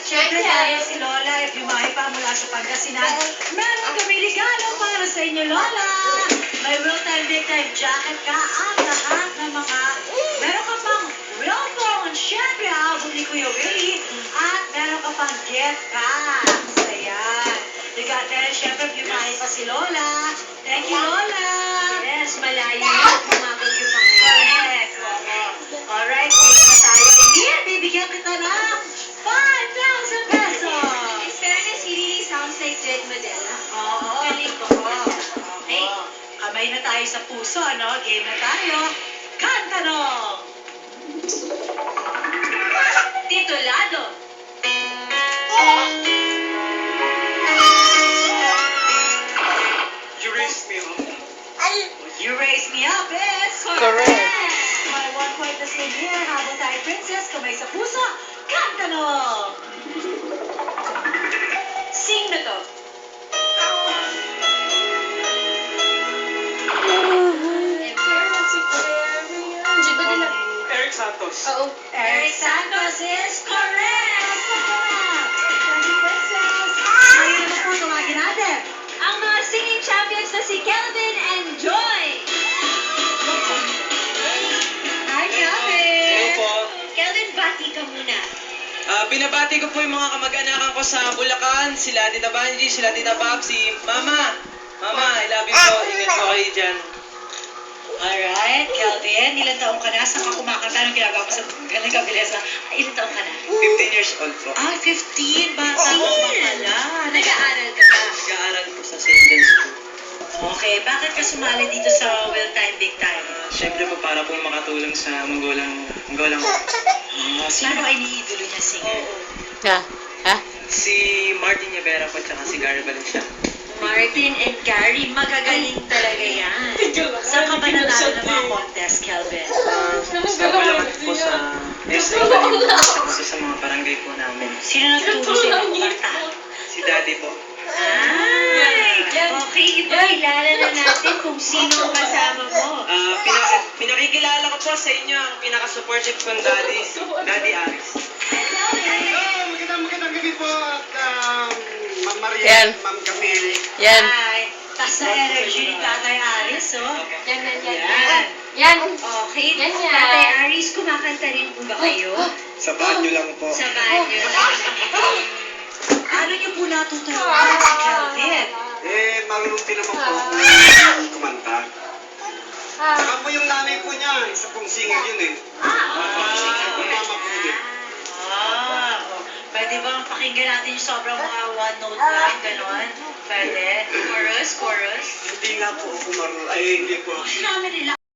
Siyempre dahil si Lola ay bumahay pa mula sa Pangasinan, meron kami regalo para sa inyo, Lola. May real-time big-time jacket ka at lahat ng mga... Meron ka pang real phone, siyempre abot ni Kuya Willie. At meron ka pang gift cards. Ayan. Regalo, siyempre bumahay pa si Lola. Thank you, Lola. Yes, malayo na. Umabot yung mga Correct. Alright, wait na tayo. Here, bibigyan kita ng 5,000 pesos. In fairness, he really sounds like Jed Madela. Oo. Galing ko. Okay. Kamay na tayo sa puso, ano? Game na tayo. Kantanong! Titulado. You raised me up. You raise me up is... Correct. May 1 point na same here. Habang tayo, princess, kamay sa puso. Kantanong! Sing na to. Jed Madela. Eric Santos. Oo. Eric Santos is correct! Thank you, princess. Ngayon naman po, tumagin natin. Ang mga singing champions na si Kelvin and Joy. Hi, Hello Kelvin! po. Kelvin, bati ka muna. Binabati ko po yung mga kamag-anakan ko sa Bulacan, sila Tita Banji, sila Tita Pap, si Mama. Mama, I love you po. Ingat po kayo dyan. Alright, Kelvin, ilang taong ka na? Saan ka kumakanta? Anong ginagawa mo sa Gabilisa? Ilang taong ka na? 15 years old po. 15. Bata ka pa pala. Nag-aaral ka ba? Nag-aaral po sa St. John's po. Okay, bakit ka sumali dito sa Will Time Big Time? Siyempre po para po makatulong sa manggulang ko. Sino ba iniidolo niya singer? Si Martin Rivera po tsaka si Gary Valencia. Martin and Gary, magagaling talaga yan. Saan ka ba nanalo ng mga contest, Kelvin? Sa Bulacan po sa SM. Kasi sa mga barangay po namin. Sino nagturo sa iyo kumanta? Si Daddy po. Ay! Okay, ipakilala na natin kung sino ang kasama mo. Pinakikilala ko po sa inyo ang pinaka-supportive kong daddy, Daddy Aris. Magandang gabi po at Ma'am Marian, Ma'am Camille. Ay! Tas na energy ni Tatay Aris, oh. Yan. Okay. Tatay Aris, kumakanta rin po ba kayo? Sa banyo lang po. Sa banyo. Ano niyo po natuturuan si Kelvin? Marunong din naman po kumanta. Saka po yung nanay po niya, isa pong singer yun eh. Mama po din. Pwede bang pakinggan natin yung sobrang mga one note lang, ganon? Pwede? Chorus? Hindi nga po ako marunong, hindi po. Namin nila